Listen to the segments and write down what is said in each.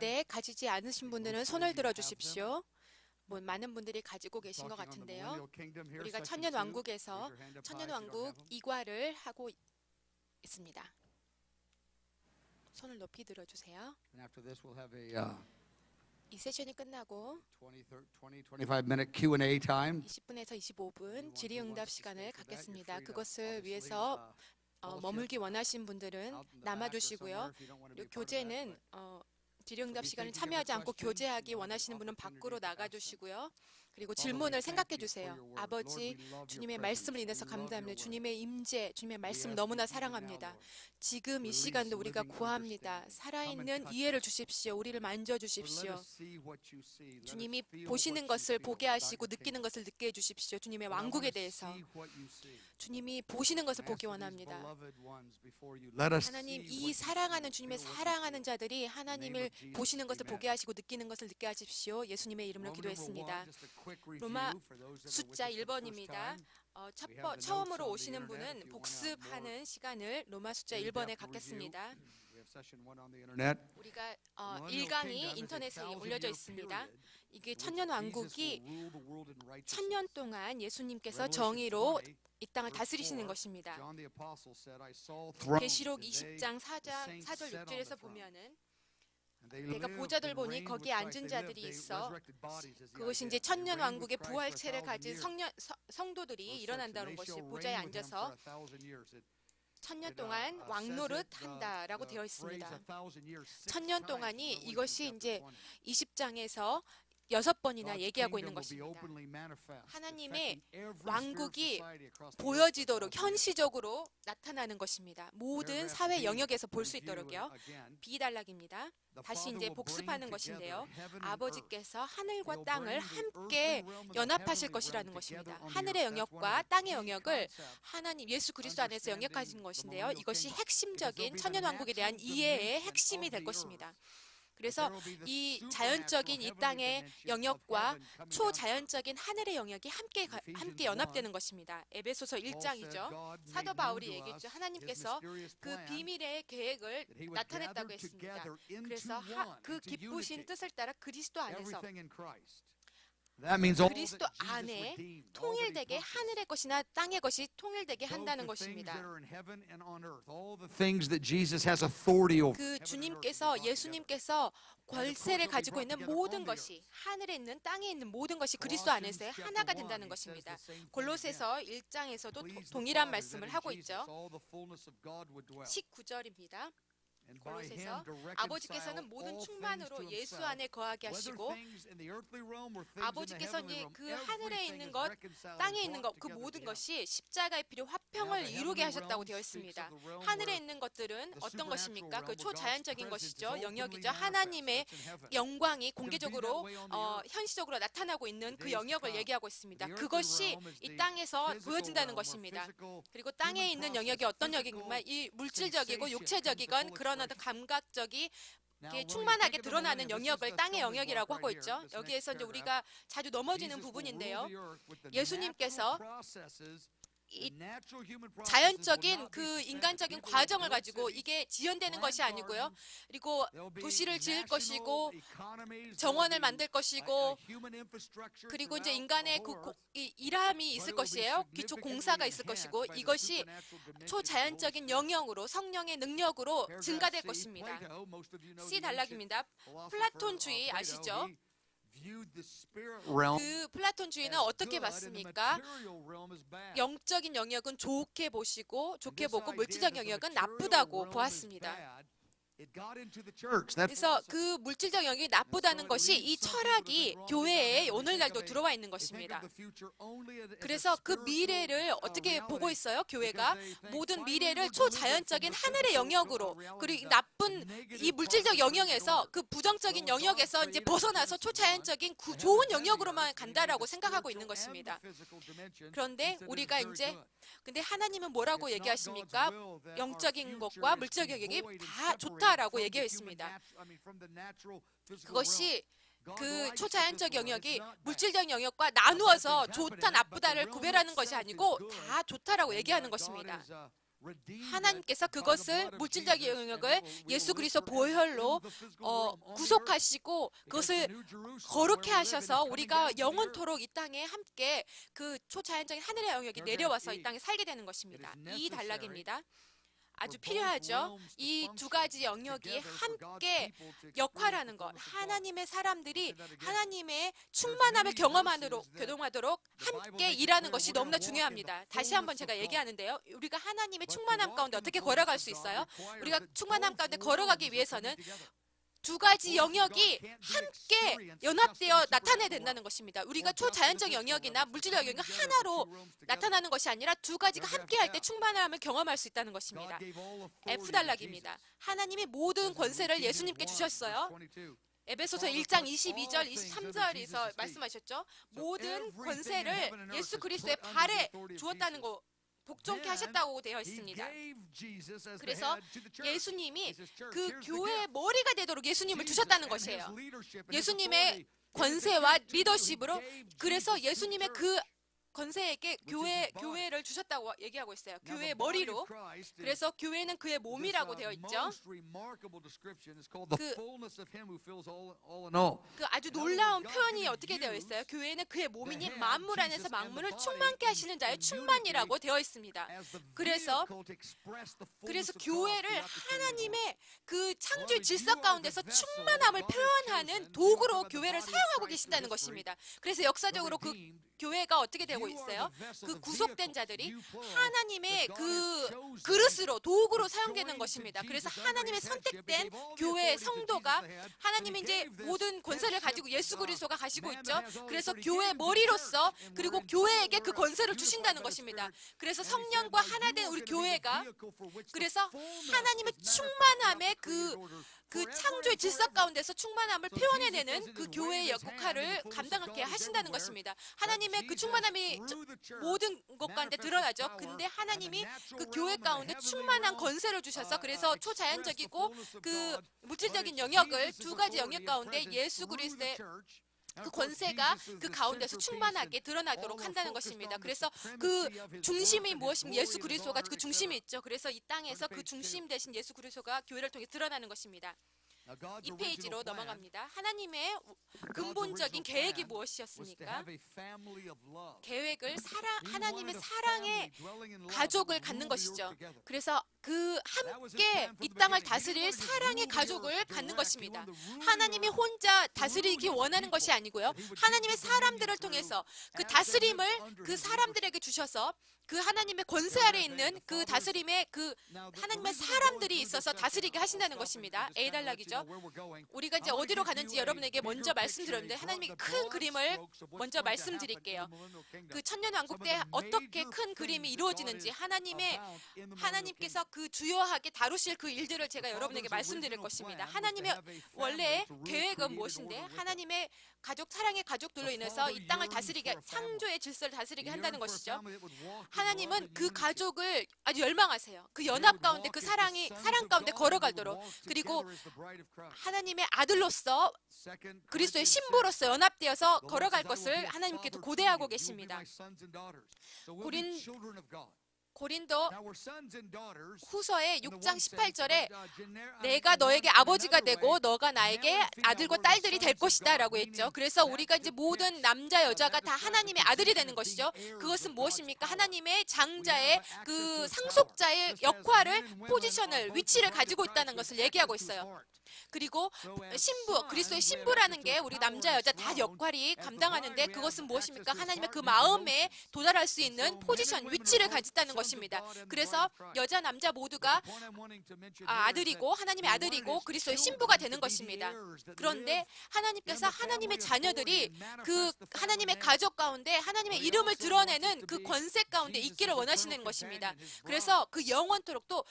있는데 가지지 않으신 분들은 손을 들어 주십시오. 뭐 많은 분들이 가지고 계신 것 같은데요. 우리가 천년왕국에서 천년왕국 2과를 하고 있습니다. 손을 높이 들어주세요. 이 세션이 끝나고 25-minute Q&A time. 20분에서 25분 질의응답 시간을 갖겠습니다. 그것을 위해서 머물기 원하신 분들은 남아주시고요. 그리고 교제는 질의응답 시간을 참여하지 않고 교제하기 원하시는 분은 밖으로 나가주시고요. 그리고 질문을 생각해 주세요. 아버지, 주님의 말씀을 인해서 감사합니다. 주님의 임재, 주님의 말씀 너무나 사랑합니다. 지금 이 시간도 우리가 구합니다. 살아있는 이해를 주십시오. 우리를 만져주십시오. 주님이 보시는 것을 보게 하시고 느끼는 것을 느끼게 해주십시오. 주님의 왕국에 대해서 주님이 보시는 것을 보기 원합니다. 하나님, 이 사랑하는 주님의 사랑하는 자들이 하나님을 보시는 것을 보게 하시고 느끼는 것을 느끼게 하십시오. 예수님의 이름으로 기도했습니다. 로마 숫자 1번입니다. 처음으로 오시는 분은 복습하는 시간을 로마 숫자 1번에 갖겠습니다. 우리가 1강이 인터넷에 올려져 있습니다. 이게 천년왕국이 1000년 동안 예수님께서 정의로 이 땅을 다스리시는 것입니다. 계시록 20장 4절 6절에서 보면은 내가 보좌들 보니 거기에 앉은 자들이 있어 그것이 이제 천년왕국의 부활체를 가진 성도들이 일어난다는 것이 보좌에 앉아서 1000년 동안 왕노릇 한다라고 되어 있습니다. 1000년 동안이 이것이 이제 20장에서 6번이나 얘기하고 있는 것입니다. 하나님의 왕국이 보여지도록 현시적으로 나타나는 것입니다. 모든 사회 영역에서 볼 수 있도록요. 비단락입니다. 다시 이제 복습하는 것인데요. 아버지께서 하늘과 땅을 함께 연합하실 것이라는 것입니다. 하늘의 영역과 땅의 영역을 하나님 예수 그리스도 안에서 영역하시는 것인데요. 이것이 핵심적인 천년왕국에 대한 이해의 핵심이 될 것입니다. 그래서 이 자연적인 이 땅의 영역과 초자연적인 하늘의 영역이 함께 연합되는 것입니다. 에베소서 1장이죠. 사도 바울이 얘기했죠. 하나님께서 그 비밀의 계획을 나타냈다고 했습니다. 그래서 그 기쁘신 뜻을 따라 그리스도 안에서 그리스도 안에 통일되게 하늘의 것이나 땅의 것이 통일되게 한다는 것입니다. 그 주님께서 예수님께서 권세를 가지고 있는 모든 것이 하늘에 있는 땅에 있는 모든 것이 그리스도 안에서 하나가 된다는 것입니다. 골로새서 1장에서도 동일한 말씀을 하고 있죠. 19절입니다. 골로새서 아버지께서는 모든 충만으로 예수 안에 거하게 하시고 아버지께서 이제 그 하늘에 있는 것, 땅에 있는 것, 그 모든 것이 십자가의 피로 화평을 이루게 하셨다고 되어 있습니다. 하늘에 있는 것들은 어떤 것입니까? 그 초자연적인 것이죠. 영역이죠. 하나님의 영광이 공개적으로 현시적으로 나타나고 있는 그 영역을 얘기하고 있습니다. 그것이 이 땅에서 보여진다는 것입니다. 그리고 땅에 있는 영역이 어떤 영역이면 이 물질적이고 육체적이건 그런 어떤 감각적이 충만하게 드러나는 영역을 땅의 영역이라고 하고 있죠. 여기에서 이제 우리가 자주 넘어지는 부분인데요. 예수님께서 이 자연적인 그 인간적인 과정을 가지고 이게 지연되는 것이 아니고요. 그리고 도시를 지을 것이고 정원을 만들 것이고 그리고 이제 인간의 일함이 있을 것이에요. 기초 공사가 있을 것이고 이것이 초자연적인 영역으로 성령의 능력으로 증가될 것입니다. C 단락입니다. 플라톤주의 아시죠? 그 플라톤주의는 어떻게 봤습니까? 영적인 영역은 좋게 보고 물질적 영역은 나쁘다고 보았습니다. 그래서 그 물질적 영역이 나쁘다는 것이 이 철학이 교회에 오늘날도 들어와 있는 것입니다. 그래서 그 미래를 어떻게 보고 있어요? 교회가 모든 미래를 초자연적인 하늘의 영역으로 그리고 나쁜 이 물질적 영역에서 그 부정적인 영역에서 이제 벗어나서 초자연적인 좋은 영역으로만 간다라고 생각하고 있는 것입니다. 그런데 우리가 이제 근데 하나님은 뭐라고 얘기하십니까? 영적인 것과 물질적 영역이 다 좋다라고 얘기했습니다. 그것이 그 초자연적 영역이 물질적 영역과 나누어서 좋다 나쁘다를 구별하는 것이 아니고 다 좋다라고 얘기하는 것입니다. 하나님께서 그것을 물질적인 영역을 예수 그리스도 보혈로 구속하시고 그것을 거룩해 하셔서 우리가 영원토록 이 땅에 함께 그 초자연적인 하늘의 영역이 내려와서 이 땅에 살게 되는 것입니다. 이 단락입니다. 아주 필요하죠. 이 두 가지 영역이 함께 역할하는 것, 하나님의 사람들이 하나님의 충만함을 경험하도록 함께 일하는 것이 너무나 중요합니다. 다시 한번 제가 얘기하는데요. 우리가 하나님의 충만함 가운데 어떻게 걸어갈 수 있어요? 우리가 충만함 가운데 걸어가기 위해서는 두 가지 영역이 함께 연합되어 나타내야 된다는 것입니다. 우리가 초자연적 영역이나 물질적 영역이 하나로 나타나는 것이 아니라 두 가지가 함께 할 때 충만함을 경험할 수 있다는 것입니다. F 단락입니다. 하나님이 모든 권세를 예수님께 주셨어요. 에베소서 1장 22절, 23절에서 말씀하셨죠. 모든 권세를 예수 그리스도의 발에 주었다는 거, 복종케 하셨다고 되어 있습니다. 그래서 예수님이 그 교회의 머리가 되도록 예수님을 주셨다는 것이에요. 예수님의 권세와 리더십으로, 그래서 예수님의 그 권세에게 교회를 주셨다고 얘기하고 있어요. 교회의 머리로. 그래서 교회는 그의 몸이라고 되어 있죠. 그 아주 놀라운 표현이 어떻게 되어 있어요? 교회는 그의 몸이니 만물 안에서 만물을 충만케 하시는 자의 충만이라고 되어 있습니다. 그래서 교회를 하나님의 그 창조의 질서 가운데서 충만함을 표현하는 도구로 교회를 사용하고 계신다는 것입니다. 그래서 역사적으로 그 교회가 어떻게 되고 있어요? 그 구속된 자들이 하나님의 그 그릇으로, 도구로 사용되는 것입니다. 그래서 하나님의 선택된 교회 성도가, 하나님이 이제 모든 권세를 가지고 예수 그리스도가 가시고 있죠. 그래서 교회 머리로서, 그리고 교회에게 그 권세를 주신다는 것입니다. 그래서 성령과 하나 된 우리 교회가, 그래서 하나님의 충만함의 그 창조의 질서 가운데서 충만함을 표현해내는 그 교회의 역할을 감당하게 하신다는 것입니다. 하나님의 그 충만함이 모든 것 가운데 드러나죠. 근데 하나님이 그 교회 가운데 충만한 권세를 주셔서, 그래서 초자연적이고 그 물질적인 영역을, 두 가지 영역 가운데 예수 그리스도의 그 권세가 그 가운데서 충만하게 드러나도록 한다는 것입니다. 그래서 그 중심이 무엇입니까? 예수 그리스도가 그 중심이 있죠. 그래서 이 땅에서 그 중심 대신 예수 그리스도가 교회를 통해 드러나는 것입니다. 이 페이지로 넘어갑니다. 하나님의 근본적인 계획이 무엇이었습니까? 계획을 하나님의 사랑의 가족을 갖는 것이죠. 그래서 그 함께 이 땅을 다스릴 사랑의 가족을 갖는 것입니다. 하나님이 혼자 다스리기 원하는 것이 아니고요. 하나님의 사람들을 통해서 그 다스림을 그 사람들에게 주셔서 그 하나님의 권세 아래 있는 그 다스림에 그 하나님의 사람들이 있어서 다스리게 하신다는 것입니다. A 단락이죠. 우리가 이제 어디로 가는지 여러분에게 먼저 말씀드렸는데, 하나님의 큰 그림을 먼저 말씀드릴게요. 그 천년왕국 때 어떻게 큰 그림이 이루어지는지, 하나님께서 그 주요하게 다루실 그 일들을 제가 여러분에게 말씀드릴 것입니다. 하나님의 원래의 계획은 무엇인데, 하나님의 사랑의 가족들로 인해서 이 땅을 다스리게, 창조의 질서를 다스리게 한다는 것이죠. 하나님은 그 가족을 아주 열망하세요. 그 연합 가운데, 그 사랑 가운데 걸어가도록, 그리고 하나님의 아들로서, 그리스도의 신부로서 연합되어서 걸어갈 것을 하나님께도 고대하고 계십니다. 고린도 후서의 6장 18절에 내가 너에게 아버지가 되고 너가 나에게 아들과 딸들이 될 것이다 라고 했죠. 그래서 우리가 이제 모든 남자 여자가 다 하나님의 아들이 되는 것이죠. 그것은 무엇입니까? 하나님의 장자의 그 상속자의 역할을, 포지션을, 위치를 가지고 있다는 것을 얘기하고 있어요. 그리고 신부, 그리스도의 신부라는 게 우리 남자 여자 다 역할이 감당하는데, 그것은 무엇입니까? 하나님의 그 마음에 도달할 수 있는 포지션, 위치를 가졌다는 것입니다. 그래서 여자 남자 모두가 아들이고, 하나님의 아들이고 그리스도의 신부가 되는 것입니다. 그런데 하나님께서 하나님의 자녀들이 그 하나님의 가족 가운데 하나님의 이름을 드러내는 그 권세 가운데 있기를 원하시는 것입니다. 그래서 그 영원토록 또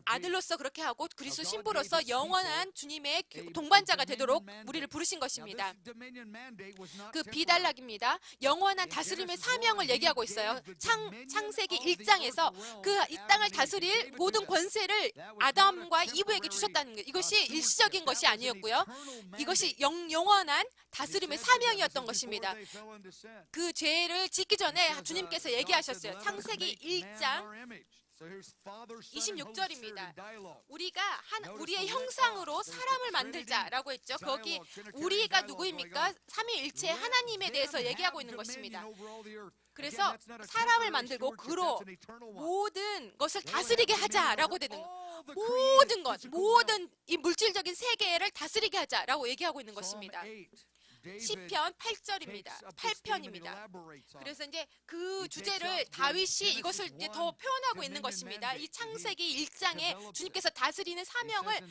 아들로서 그렇게 하고 그리스도 신부로서 영원한 주님의 동반자가 되도록 우리를 부르신 것입니다. 그 비단락입니다. 영원한 다스림의 사명을 얘기하고 있어요. 창세기 1장에서 그 이 땅을 다스릴 모든 권세를 아담과 이브에게 주셨다는 것. 이것이 일시적인 것이 아니었고요. 이것이 영원한 다스림의 사명이었던 것입니다. 그 죄를 짓기 전에 주님께서 얘기하셨어요. 창세기 1장 26절입니다. 우리가 우리의 형상으로 사람을 만들자라고 했죠. 거기 우리가 누구입니까? 삼위일체 하나님에 대해서 얘기하고 있는 것입니다. 그래서 사람을 만들고 그로 모든 것을 다스리게 하자라고 되는 것. 모든 이 물질적인 세계를 다스리게 하자라고 얘기하고 있는 것입니다. 시편 8절입니다. 8편입니다. 그래서 이제 그 주제를 다윗이 이것을 이제 더 표현하고 있는 것입니다. 이 창세기 1장에 주님께서 다스리는 사명을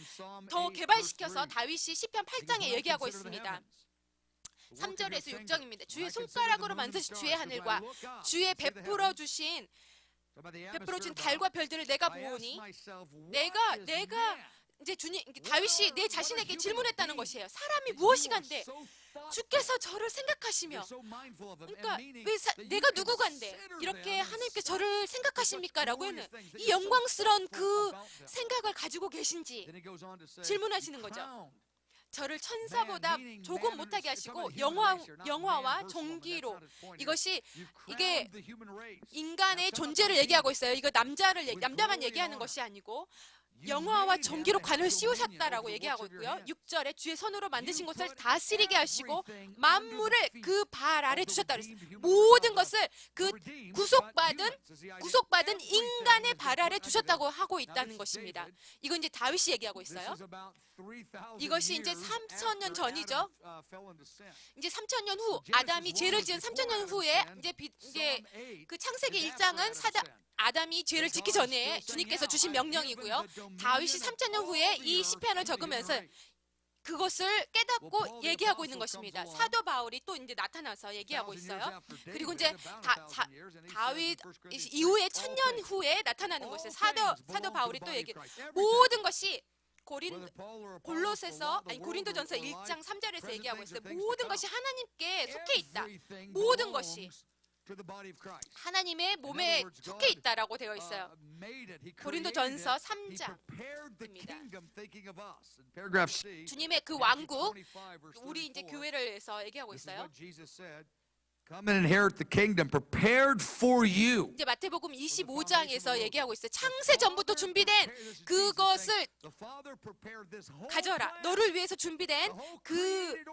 더 개발시켜서 다윗이 시편 8장에 얘기하고 있습니다. 3절에서 6절입니다. 주의 손가락으로 만드신 주의 하늘과 주의 베풀어 주신 달과 별들을 내가 보오니 내가 이제 다윗이 내 자신에게 질문했다는 것이에요. 사람이 무엇이간데 주께서 저를 생각하시며, 그러니까 내가 누구간데 이렇게 하나님께 저를 생각하십니까? 라고 하는 이 영광스러운 그 생각을 가지고 계신지 질문하시는 거죠. 저를 천사보다 조금 못하게 하시고 영화와 종기로, 이게 인간의 존재를 얘기하고 있어요. 이거 남자만 얘기하는 것이 아니고 영화와 전기로 관을 씌우셨다라고 얘기하고 있고요. 6절에 주의 손으로 만드신 것을 다스리게 하시고 만물을 그 발 아래 두셨다 그랬어요. 모든 것을 그 구속받은 인간의 발 아래 두셨다고 하고 있다는 것입니다. 이건 이제 다윗이 얘기하고 있어요. 이것이 이제 3,000년 전이죠. 이제 3,000년 후, 아담이 죄를 지은 3,000년 후에 이제 그 창세기 1장은 아담이 죄를 짓기 전에 주님께서 주신 명령이고요. 다윗이 3,000년 후에 이 시편을 적으면서 그것을 깨닫고 얘기하고 있는 것입니다. 사도 바울이 또 이제 나타나서 얘기하고 있어요. 그리고 이제 다윗 이후에 1,000년 후에 나타나는 것이에요. 사도 바울이 또 모든 것이 고린도전서 1장 3절에서 얘기하고 있어요. 모든 것이 하나님께 속해 있다. 모든 것이 하나님의 몸에 속해 있다라고 되어 있어요. 고린도전서 3장입니다. 주님의 그 왕국, 우리 이제 교회를 위해서 얘기하고 있어요. Come and inherit the kingdom prepared for you. 이제 마태복음 25장에서 얘기하고 있어요. 창세 전부터 준비된 그것을 가져라. 너를 위해서 준비된 그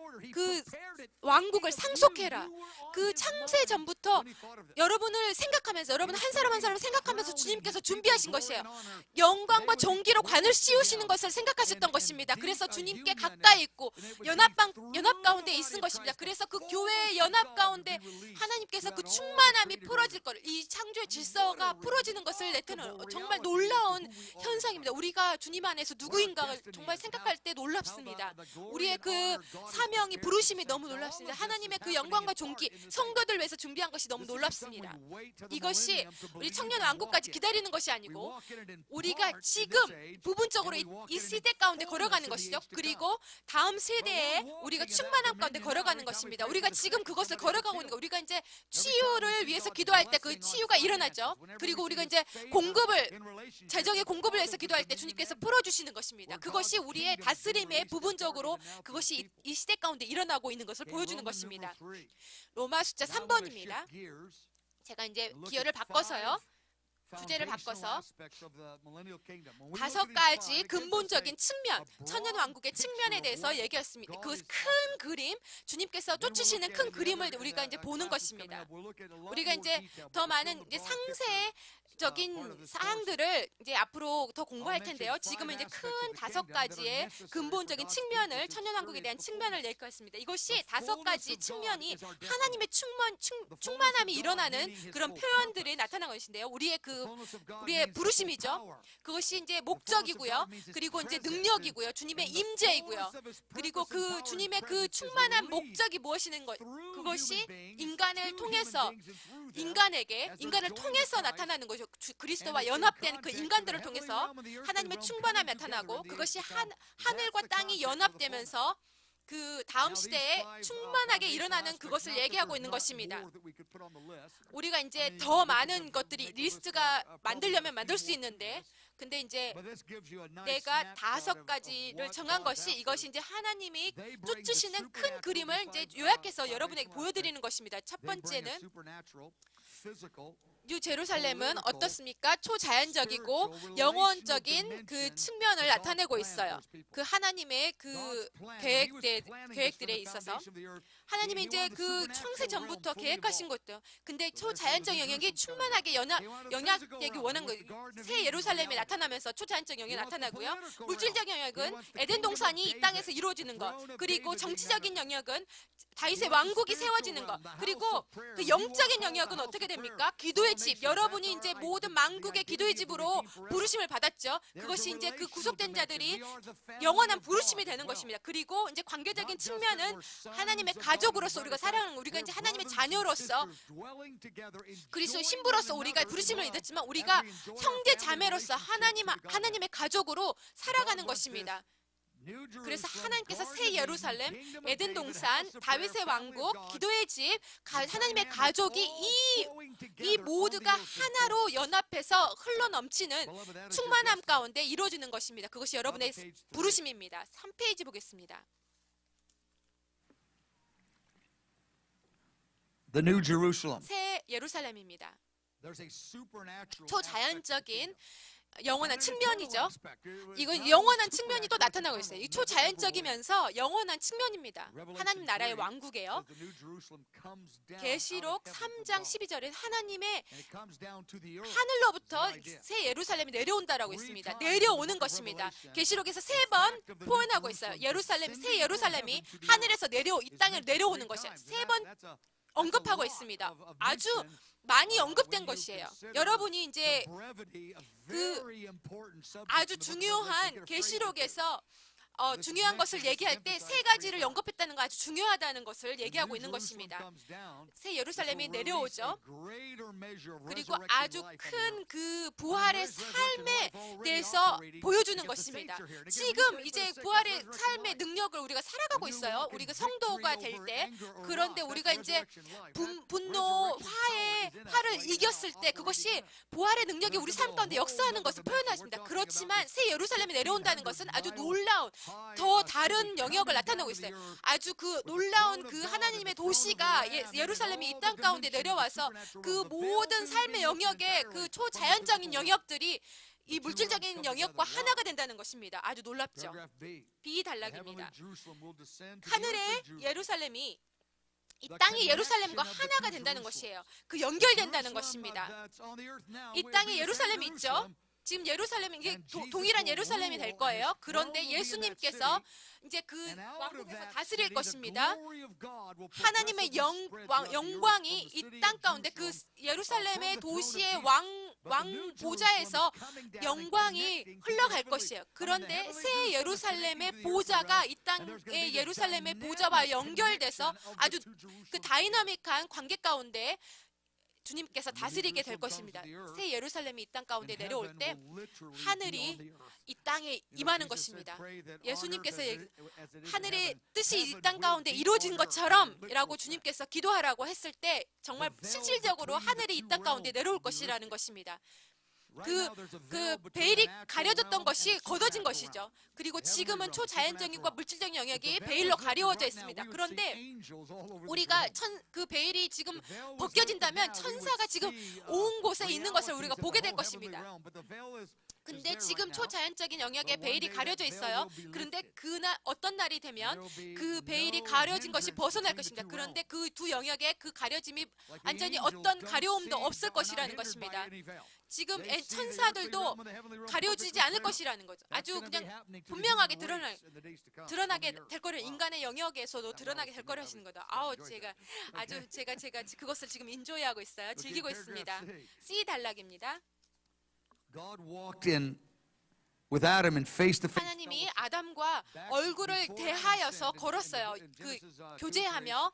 왕국을 상속해라. 그 창세 전부터 여러분을 생각하면서, 여러분 한 사람 한 사람을 생각하면서 주님께서 준비하신 것이에요. 영광과 존귀로 관을 씌우시는 것을 생각하셨던 것입니다. 그래서 주님께 가까이 있고 연합 가운데 있은 것입니다. 그래서 그 교회의 연합 가운데 하나님께서 그 충만함이 풀어질 것을, 이 창조의 질서가 풀어지는 것을 나타내는 정말 놀라운 현상입니다. 우리가 주님 안에서 누구인가를 정말 생각할 때 놀랍습니다. 우리의 그 사명이, 부르심이 너무 놀랍습니다. 하나님의 그 영광과 존귀, 성도들 위해서 준비한 것이 너무 놀랍습니다. 이것이 우리 청년 왕국까지 기다리는 것이 아니고 우리가 지금 부분적으로 이 시대 가운데 걸어가는 것이죠. 그리고 다음 세대에 우리가 충만함 가운데 걸어가는 것입니다. 우리가 지금 그것을 걸어가고 있는 거. 우리가 이제 치유를 위해서 기도할 때 그 치유가 일어나죠. 그리고 우리가 이제 재정의 공급을 위해서 기도할 때 주님께서 풀어주시는 것입니다. 그것이 우리의 다스림의 부분적으로 그것이 이 시대 가운데 일어나고 있는 것을 보여주는 것입니다. 로마 숫자 3번입니다. 제가 이제 기어를 바꿔서요. 주제를 바꿔서 5가지 근본적인 측면, 천년왕국의 측면에 대해서 얘기했습니다. 그 큰 그림, 주님께서 쫓으시는 큰 그림을 우리가 이제 보는 것입니다. 우리가 이제 더 많은 이제 상세적인 사항들을 이제 앞으로 더 공부할 텐데요. 지금은 이제 큰 5가지의 근본적인 측면을, 천년왕국에 대한 측면을 얘기했습니다. 이것이 5가지 측면이 하나님의 충만함이 일어나는 그런 표현들이 나타난 것인데요. 우리의 부르심이죠. 그것이 이제 목적이고요. 그리고 이제 능력이고요. 주님의 임재이고요. 그리고 그 주님의 그 충만한 목적이 무엇이는 것, 그것이 인간을 통해서 인간을 통해서 나타나는 것이죠. 그리스도와 연합된 그 인간들을 통해서 하나님의 충만함이 나타나고, 그것이 하늘과 땅이 연합되면서 그 다음 시대에 충만하게 일어나는 그것을 얘기하고 있는 것입니다. 우리가 이제 더 많은 것들이 리스트가 만들려면 만들 수 있는데, 근데 이제 내가 5가지를 정한 것이, 이것이 이제 하나님이 쫓으시는 큰 그림을 이제 요약해서 여러분에게 보여드리는 것입니다. 첫 번째는 뉴 제루살렘은 어떻습니까? 초자연적이고 영원적인 그 측면을 나타내고 있어요. 그 하나님의 그 계획들에 있어서 하나님이 이제 그 창세 전부터 계획하신 것도, 근데 초자연적 영역이 충만하게 영향되기 원한 거예요. 새 예루살렘이 나타나면서 초자연적 영역이 나타나고요. 물질적 영역은 에덴 동산이 이 땅에서 이루어지는 것, 그리고 정치적인 영역은 다윗의 왕국이 세워지는 것, 그리고 그 영적인 영역은 어떻게 됩니까? 기도의 집. 여러분이 이제 모든 만국의 기도의 집으로 부르심을 받았죠. 그것이 이제 그 구속된 자들이 영원한 부르심이 되는 것입니다. 그리고 이제 관계적인 측면은 하나님의 가족으로서 우리가 사랑하는, 우리가 이제 하나님의 자녀로서 그리스도의 신부로서 우리가 부르심을 얻었지만 우리가 형제 자매로서 하나님의 가족으로 살아가는 것입니다. 그래서 하나님께서 새 예루살렘, 에덴 동산, 다윗의 왕국, 기도의 집, 하나님의 가족이 이 모두가 하나로 연합해서 흘러넘치는 충만함 가운데 이루어지는 것입니다. 그것이 여러분의 부르심입니다. 3페이지 보겠습니다. The New Jerusalem. 새 예루살렘입니다. 초자연적인 영원한 측면이죠. 이건 영원한 측면이 또 나타나고 있어요. 이 초자연적이면서 영원한 측면입니다. 하나님 나라의 왕국이에요. 계시록 3장 12절에 하나님의 하늘로부터 새 예루살렘이 내려온다라고 있습니다. 내려오는 것입니다. 계시록에서 3번 표현하고 있어요. 새 예루살렘이 하늘에서 이 땅에 내려오는 것이에요. 3번 언급하고 있습니다. 아주 많이 언급된 것이에요. 여러분이 이제 그 아주 중요한 계시록에서 중요한 것을 얘기할 때 3가지를 언급했다는 거 아주 중요하다는 것을 얘기하고 있는 것입니다. 새 예루살렘이 내려오죠. 그리고 아주 큰 그 부활의 삶에 대해서 보여주는 것입니다. 지금 이제 부활의 삶의 능력을 우리가 살아가고 있어요. 우리가 성도가 될 때. 그런데 우리가 이제 분노, 화를 이겼을 때 그것이 부활의 능력이 우리 삶 가운데 역사하는 것을 표현하십니다. 그렇지만 새 예루살렘이 내려온다는 것은 아주 놀라운 더 다른 영역을 나타내고 있어요. 아주 그 놀라운 그 하나님의 도시가 예루살렘이 이 땅 가운데 내려와서 그 모든 삶의 영역의 그 초자연적인 영역들이 이 물질적인 영역과 하나가 된다는 것입니다. 아주 놀랍죠. B 단락입니다. 하늘의 예루살렘이 이 땅의 예루살렘과 하나가 된다는 것이에요. 그 연결된다는 것입니다. 이 땅에 예루살렘이 있죠. 지금 예루살렘이 이게 동일한 예루살렘이 될 거예요. 그런데 예수님께서 이제 그 왕국에서 다스릴 것입니다. 하나님의 영광이 이 땅 가운데 그 예루살렘의 도시의 왕 보좌에서 영광이 흘러갈 것이에요. 그런데 새 예루살렘의 보좌가 이 땅의 예루살렘의 보좌와 연결돼서 아주 그 다이나믹한 관계 가운데 주님께서 다스리게 될 것입니다. 새 예루살렘이 이 땅 가운데 내려올 때 하늘이 이 땅에 임하는 것입니다. 예수님께서 하늘의 뜻이 이 땅 가운데 이루어진 것처럼 라고 주님께서 기도하라고 했을 때 정말 실질적으로 하늘이 이 땅 가운데 내려올 것이라는 것입니다. 그 베일이 가려졌던 것이 걷어진 것이죠. 그리고 지금은 초자연적인과 물질적인 영역이 베일로 가려워져 있습니다. 그런데 우리가 그 베일이 지금 벗겨진다면 천사가 지금 온 곳에 있는 것을 우리가 보게 될 것입니다. 근데 지금 초자연적인 영역에 베일이 가려져 있어요. 그런데 그날 어떤 날이 되면 그 베일이 가려진 것이 벗어날 것입니다. 그런데 그 두 영역에 그 가려짐이 완전히 어떤 가려움도 없을 것이라는 것입니다. 지금 천사들도 가려지지 않을 것이라는 거죠. 아주 그냥 분명하게 드러나게 될 거를 인간의 영역에서도 드러나게 될 거를 하시는 거다. 제가 그것을 지금 인조이하고 있어요. 즐기고 있습니다. C 단락입니다. 하나님이 아담과 얼굴을 대하여서 걸었어요. 그 교제하며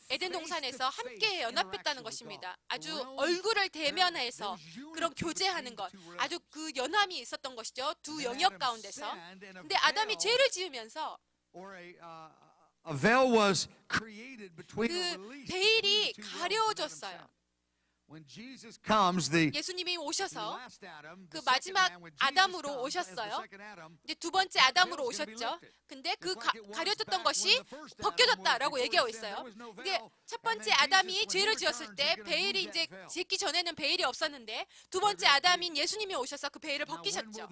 에덴 동산에서 함께 연합했다는 것입니다. 아주 얼굴을 대면해서 그런 교제하는 것, 아주 그 연함이 있었던 것이죠. 두 영역 가운데서. 근데 아담이 죄를 지으면서 그 베일이 가려졌어요. When Jesus comes, the 예수님이 오셔서 last Adam, 그 the second 마지막 man, when Jesus 아담으로 comes as the 오셨어요. second Adam, 이제 두 번째 아담으로 오셨죠. 근데 그 가려졌던 것이 벗겨졌다라고 얘기하고 있어요. 근데 첫 번째 아담이 죄를 지었을 때 베일이 이제 짓기 전에는 베일이 없었는데 두 번째 아담인 예수님이 오셔서 그 베일을 벗기셨죠.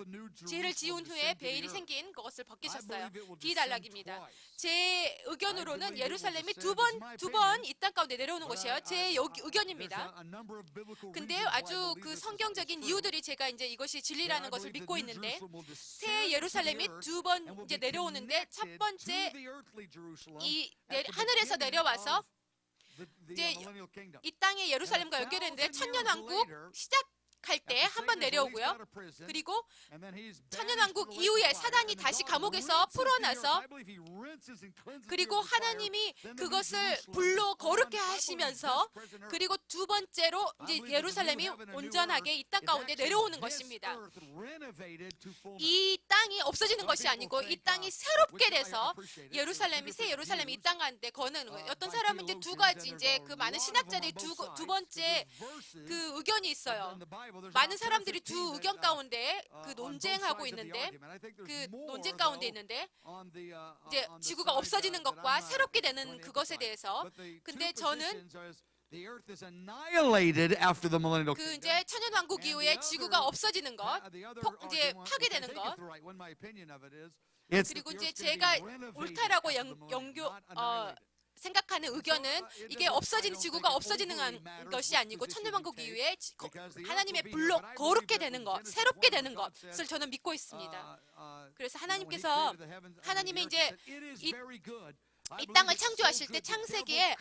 죄를 지은 후에 베일이 생긴 그것을 벗기셨어요. 디달락입니다. 제 의견으로는 예루살렘이 두 번 이 땅 가운데 내려오는 것이에요. 제 의견입니다. 근데 아주 그 성경적인 이유들이 제가 이제 이것이 진리라는 것을 믿고 있는데 새 예루살렘이 두 번 이제 내려오는데 첫 번째 이 하늘에서 내려와서 이제 이 땅의 예루살렘과 연결했는데 천년왕국 시작할 때 한 번 내려오고요. 그리고 천년왕국 이후에 사단이 다시 감옥에서 풀어나서 그리고 하나님이 그것을 불로 거룩게 하시면서 그리고 두 번째로 이제 예루살렘이 온전하게 이 땅 가운데 내려오는 것입니다. 이 땅이 없어지는 것이 아니고 이 땅이 새롭게 돼서 예루살렘이 새 예루살렘이 이 땅 가운데 거는 거예요. 어떤 사람은 이제 두 가지 이제 그 많은 신학자들이 두 번째 그 의견이 있어요. 많은 사람들이 두 의견 가운데 그 논쟁하고 있는데 그 논쟁 가운데 있는데 이제 지구가 없어지는 것과 새롭게 되는 그것에 대해서 근데 저는 그 이제 천년왕국 이후에 지구가 없어지는 것, 이제 파괴되는 것, 그리고 이제 제가 옳다라고 생각하는 의견은 이게 없어지는 지구가 없어지는 것이 아니고 천년왕국 이후에 하나님의 불로 거룩게 되는 것, 새롭게 되는 것을 저는 믿고 있습니다. 그래서 하나님께서 하나님의 이제 이 땅을 창조하실 때 창세기에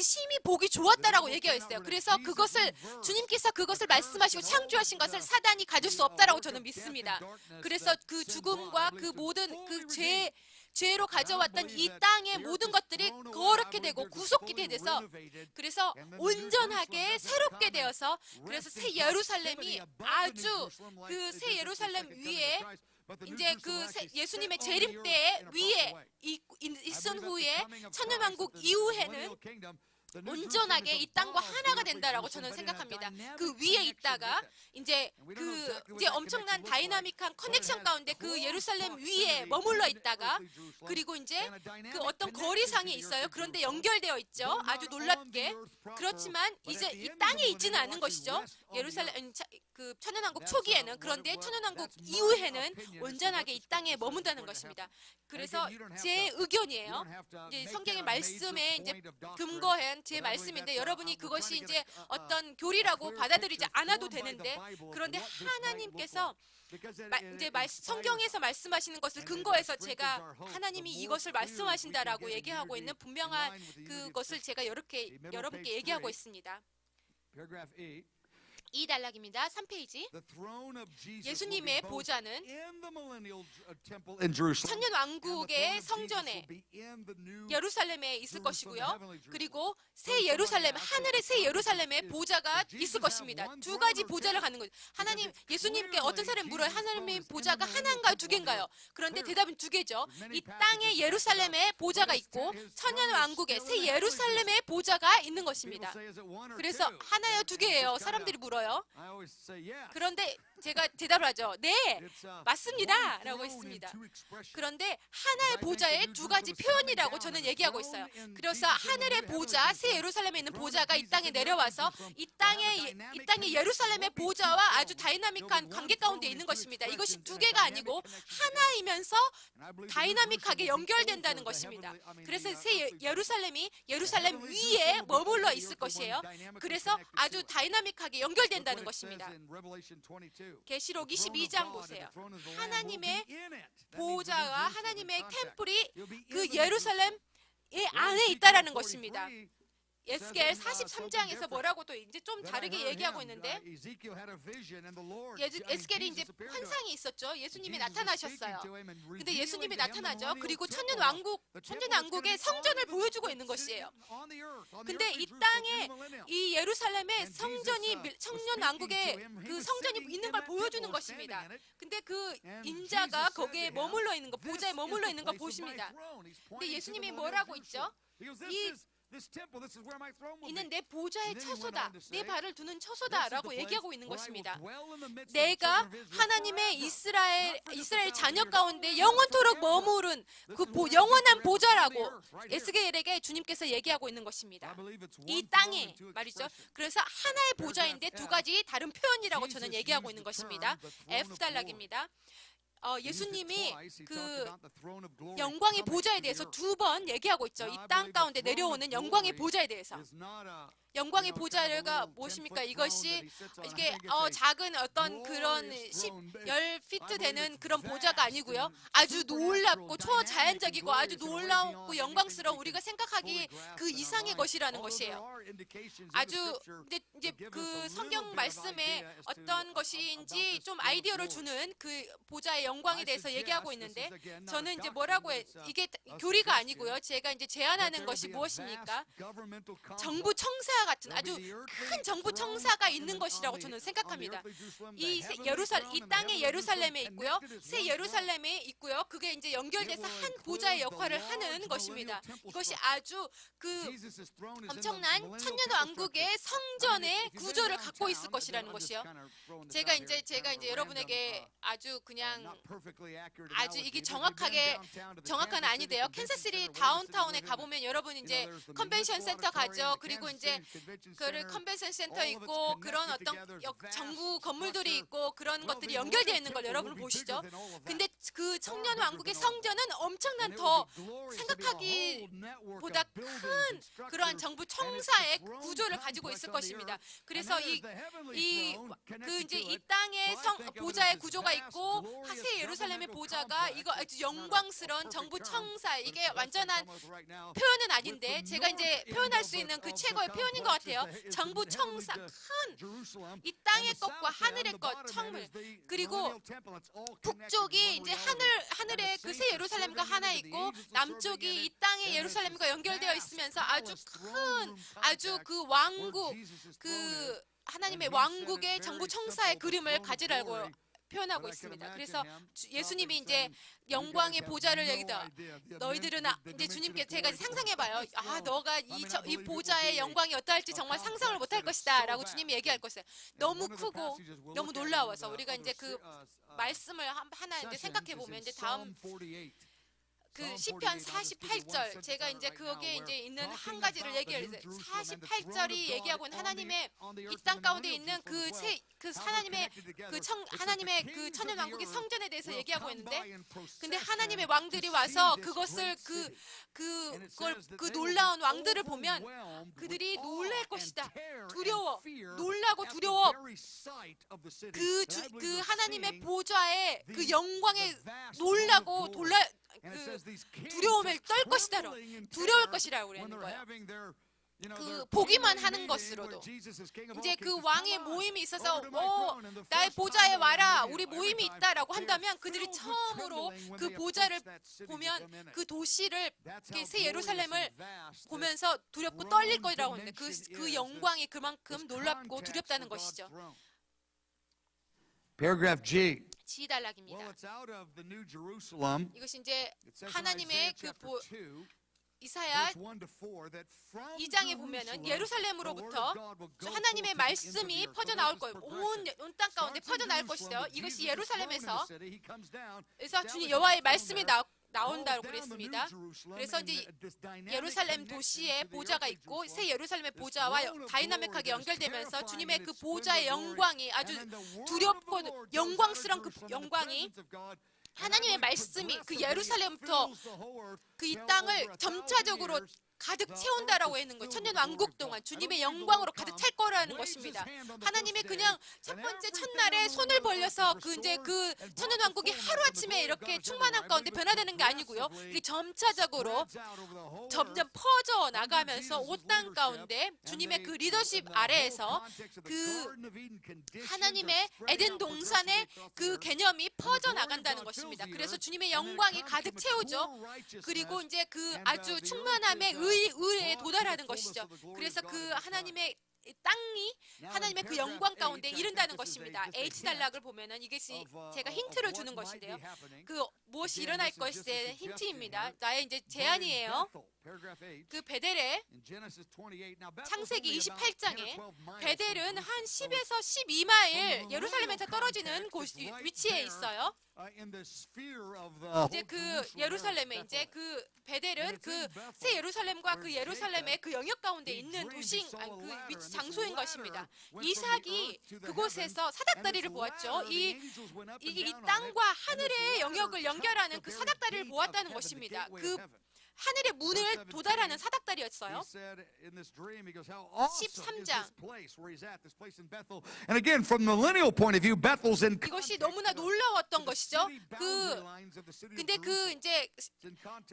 심히 보기 좋았다라고 얘기했어요. 그래서 그것을 주님께서 그것을 말씀하시고 창조하신 것을 사단이 가질 수 없다라고 저는 믿습니다. 그래서 그 죽음과 그 모든 그 죄로 가져왔던 이 땅의 모든 것들이 거룩게 되고 구속게 돼서 그래서 온전하게 새롭게 되어서 그래서 새 예루살렘이 아주 그 새 예루살렘 위에 이제 그 예수님의 재림 때 위에 있은 후에 천년왕국 이후에는 온전하게 이 땅과 하나가 된다라고 저는 생각합니다. 그 위에 있다가 이제 이제 엄청난 다이나믹한 커넥션 가운데 그 예루살렘 위에 머물러 있다가 그리고 이제 그 어떤 거리상이 있어요. 그런데 연결되어 있죠. 아주 놀랍게. 그렇지만 이제 이 땅에 있지는 않은 것이죠. 예루살렘 그 천년왕국 초기에는 그런데 천년왕국 이후에는 온전하게 이 땅에 머문다는 것입니다. 그래서 제 의견이에요. 이제 성경의 말씀에 이제 근거한 제 말씀인데 여러분이 그것이 이제 어떤 교리라고 받아들이지 않아도 되는데 그런데 하나님께서 이제 성경에서 말씀하시는 것을 근거해서 제가 하나님이 이것을 말씀하신다라고 얘기하고 있는 분명한 그것을 제가 여러분께 얘기하고 있습니다. 2달락입니다. 3페이지. 예수님의 보좌는 천년왕국의 성전에 예루살렘에 있을 것이고요. 그리고 새 예루살렘, 하늘의 새 예루살렘의 보좌가 있을 것입니다. 두 가지 보좌를 갖는 거죠. 예수님께 어떤 사람이 물어요. 하나님의 보좌가 하나인가요? 두 개인가요? 그런데 대답은 두 개죠. 이 땅의 예루살렘의 보좌가 있고 천년왕국의 새 예루살렘의 보좌가 있는 것입니다. 그래서 하나요? 두 개예요? 사람들이 물어요. 그런데 제가 대답을 하죠. 네, 맞습니다. 라고 했습니다. 그런데 하나의 보좌에 두 가지 표현이라고 저는 얘기하고 있어요. 그래서 하늘의 보좌, 새 예루살렘에 있는 보좌가 이 땅에 내려와서 이 땅의 예루살렘의 보좌와 아주 다이나믹한 관계 가운데 있는 것입니다. 이것이 두 개가 아니고 하나이면서 다이나믹하게 연결된다는 것입니다. 그래서 새 예루살렘이 예루살렘 위에 머물러 있을 것이에요. 그래서 아주 다이나믹하게 연결된다는 것입니다. 계시록 22장 보세요. 하나님의 보좌와 하나님의 템플이 그 예루살렘 안에 있다라는 것입니다. 에스겔 43장에서 뭐라고도 이제 좀 다르게 얘기하고 있는데 에스겔이 이제 환상이 있었죠. 예수님이 나타나셨어요. 근데 예수님이 나타나죠. 그리고 천년왕국의 성전을 보여주고 있는 것이에요. 근데 이 땅에 이 예루살렘의 성전이 천년왕국의 그 성전이 있는 걸 보여주는 것입니다. 근데 그 인자가 거기에 머물러 있는 거, 보좌에 머물러 있는 거 보십니다. 근데 예수님이 뭐라고 있죠? 이 이는 내 보좌의 처소다, 내 발을 두는 처소다라고 얘기하고 있는 것입니다. 내가 하나님의 이스라엘 자녀 가운데 영원토록 머무른 그 영원한 보좌라고 에스겔에게 주님께서 얘기하고 있는 것입니다. 이 땅에 말이죠. 그래서 하나의 보좌인데 두 가지 다른 표현이라고 저는 얘기하고 있는 것입니다. F단락입니다. 예수님이 그 영광의 보좌에 대해서 두 번 얘기하고 있죠. 이 땅 가운데 내려오는 영광의 보좌에 대해서. 영광의 보좌가 무엇입니까? 이것이 이게 작은 어떤 그런 10피트 되는 그런 보좌가 아니고요. 아주 놀랍고 초자연적이고 아주 놀랍고 영광스러운 우리가 생각하기 그 이상의 것이라는 것이에요. 아주 이제 그 성경 말씀에 어떤 것인지 좀 아이디어를 주는 그 보좌의 영광에 대해서 얘기하고 있는데 저는 이제 뭐라고 이게 교리가 아니고요. 제가 이제 제안하는 것이 무엇입니까? 정부 청사 같은 아주 큰 정부 청사가 있는 것이라고 저는 생각합니다. 이 땅의 예루살렘에 있고요, 새 예루살렘에 있고요. 그게 이제 연결돼서 한 보좌의 역할을 하는 것입니다. 이것이 아주 그 엄청난 천년 왕국의 성전의 구조를 갖고 있을 것이라는 것이요. 제가 이제 여러분에게 아주 그냥 아주 이게 정확한 아니데요. 캔자스시티 다운타운에 가보면 여러분 이제 컨벤션 센터 가죠. 그리고 이제 그 컨벤션 센터 있고 그런 어떤 정부 건물들이 있고 그런 것들이 연결되어 있는 걸 여러분 보시죠. 근데 그 청년 왕국의 성전은 엄청난 더 생각하기보다 큰 그러한 정부 청사의 구조를 가지고 있을 것입니다. 그래서 이 땅의 보좌의 구조가 있고 새 예루살렘의 보좌가 이거 아주 영광스러운 정부 청사, 이게 완전한 표현은 아닌데 제가 이제 표현할 수 있는 그 최고의 표현인 것 같아요. 정부 청사, 큰 이 땅의 것과 하늘의 것, 청물, 그리고 북쪽이 이제 하늘의 그 새 예루살렘과 하나 있고 남쪽이 이 땅의 예루살렘과 연결되어 있으면서 아주 큰 아주 그 왕국, 그 하나님의 왕국의 정부 청사의 그림을 가지라고 표현하고 있습니다. 그래서 예수님이 이제 영광의 보좌를 얘기다. 너희들은 이제 주님께 제가 상상해봐요. 너가 이 보좌의 영광이 어떠할지 정말 상상을 못할 것이다라고 주님이 얘기할 것이에요. 너무 크고 너무 놀라워서 우리가 이제 그 말씀을 하나 이제 생각해 보면 이제 다음 그 시편 48절 제가 이제 거기에 이제 있는 한 가지를 얘기해요. 48절이 얘기하고 있는 하나님의 이 땅 가운데 있는 하나님의 그 천년 왕국의 성전에 대해서 얘기하고 있는데, 근데 하나님의 왕들이 와서 그것을 그 놀라운 왕들을 보면 그들이 놀랄 것이다. 두려워, 놀라고 두려워. 그 하나님의 보좌의 그 영광에 놀라고 두려움을 떨 것이다. 두려울 것이라고 그러는 거예요. 그 보기만 하는 것으로도 이제 그 왕의 모임이 있어서 나의 보좌에 와라, 우리 모임이 있다라고 한다면 그들이 처음으로 그 보좌를 보면 그 도시를, 새 예루살렘을 보면서 두렵고 떨릴 거라고 하는데 그 영광이 그만큼 놀랍고 두렵다는 것이죠. Paragraph G. G단락입니다. 이것이 이제 하나님의 그 이사야 2장에 보면은 예루살렘으로부터 하나님의 말씀이 퍼져나올 거예요. 온 땅 가운데 퍼져나올 것이요. 이것이 예루살렘에서 주님 여호와의 말씀이 나온다고 그랬습니다. 그래서 이제 예루살렘 도시에 보좌가 있고 새 예루살렘의 보좌와 다이나믹하게 연결되면서 주님의 그 보좌의 영광이 아주 두렵고 영광스러운 그 영광이, 하나님의 말씀이 그 예루살렘부터 그 이 땅을 점차적으로 가득 채운다라고 했는 거예요. 천년 왕국 동안 주님의 영광으로 가득 찰 거라는 것입니다. 하나님이 그냥 첫 번째 첫날에 손을 벌려서 그 천년 왕국이 하루아침에 이렇게 충만한 가운데 변화되는 게 아니고요. 이게 점차적으로 점점 퍼져 나가면서 온 땅 가운데 주님의 그 리더십 아래에서 그 하나님의 에덴 동산의 그 개념이 퍼져 나간다는 것입니다. 그래서 주님의 영광이 가득 채우죠. 그리고 이제 그 아주 충만함의 의에 도달하는 것이죠. 그래서 그 하나님의 땅이 하나님의 그 영광 가운데 이른다는 것입니다. H단락을 보면은 이것이 제가 힌트를 주는 것인데요. 그 무엇이 일어날 것에 힌트입니다. 나의 이제 제안이에요. 그 베델에 창세기 28장에 베델은 한 10에서 12마일 예루살렘에서 떨어지는 위치에 있어요. 이제 그 예루살렘에 이제 그 베델은 그 새 예루살렘과 그 예루살렘의 그 영역 가운데 있는 도시, 그 위치 장소인 것입니다. 이삭이 그곳에서 사닥다리를 보았죠. 이 땅과 하늘의 영역을 연결하는 그 사닥다리를 보았다는 것입니다. 그 하늘의 문을 도달하는 사닥다리였어요. 13장. And again, from the millennial point of view, Bethel's in. 이것이 너무나 놀라웠던 것이죠. 근데 그 이제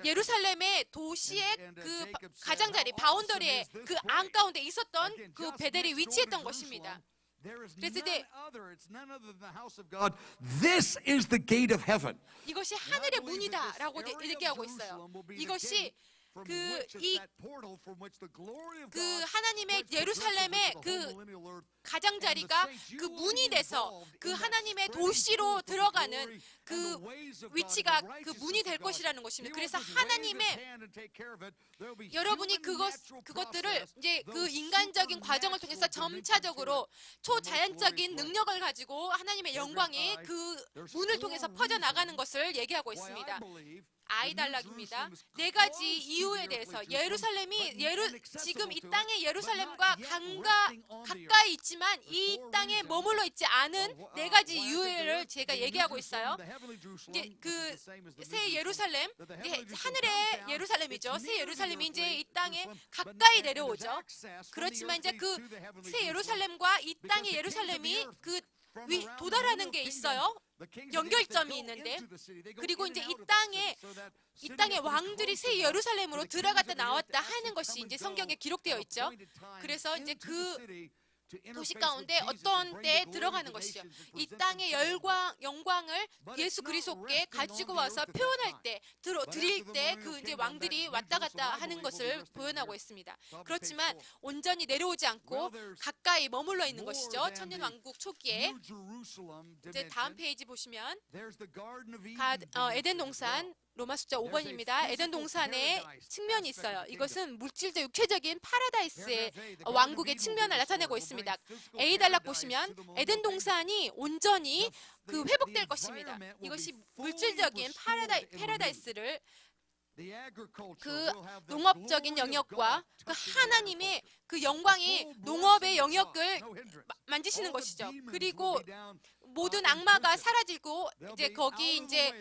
예루살렘의 도시의 그 가장자리 바운더리에 그 안 가운데 있었던 그 베델이 위치했던 것입니다. 그래서 이제 This is the gate of heaven. 이것이 하늘의 문이다라고 얘기하고 있어요. 이것이 그 하나님의 예루살렘의 그 가장자리가 그 문이 돼서 그 하나님의 도시로 들어가는 그 위치가 그 문이 될 것이라는 것입니다. 그래서 하나님의 여러분이 그것들을 이제 그 인간적인 과정을 통해서 점차적으로 초자연적인 능력을 가지고 하나님의 영광이 그 문을 통해서 퍼져 나가는 것을 얘기하고 있습니다. 아이달락입니다. 네 가지 이유에 대해서 예루살렘이 지금 이 땅의 예루살렘과 가까이 있지만 이 땅에 머물러 있지 않은 네 가지 이유를 제가 얘기하고 있어요. 이제 그 새 예루살렘, 하늘의 예루살렘이죠. 새 예루살렘이 이제 이 땅에 가까이 내려오죠. 그렇지만 이제 그 새 예루살렘과 이 땅의 예루살렘이 그 도달하는 게 있어요. 연결점이 있는데, 그리고 이제 이 땅의 왕들이 새 예루살렘으로 들어갔다 나왔다 하는 것이 이제 성경에 기록되어 있죠. 그래서 이제 그 도시 가운데 어떤 때에 들어가는 것이죠. 이 땅의 영광을 예수 그리스도께 가지고 와서 표현할 때, 드릴 때 그 이제 왕들이 왔다 갔다 하는 것을 표현하고 있습니다. 그렇지만 온전히 내려오지 않고 가까이 머물러 있는 것이죠. 천년 왕국 초기에. 이제 다음 페이지 보시면 에덴 동산 로마 숫자 5번입니다. 에덴 동산의 측면이 있어요. 이것은 물질적 육체적인 파라다이스의 왕국의 측면을 나타내고 있습니다. A달락 보시면 에덴 동산이 온전히 그 회복될 것입니다. 이것이 물질적인 파라다이스를 그 농업적인 영역과 그 하나님의 그 영광이 농업의 영역을 만지시는 것이죠. 그리고 모든 악마가 사라지고 이제 거기 이제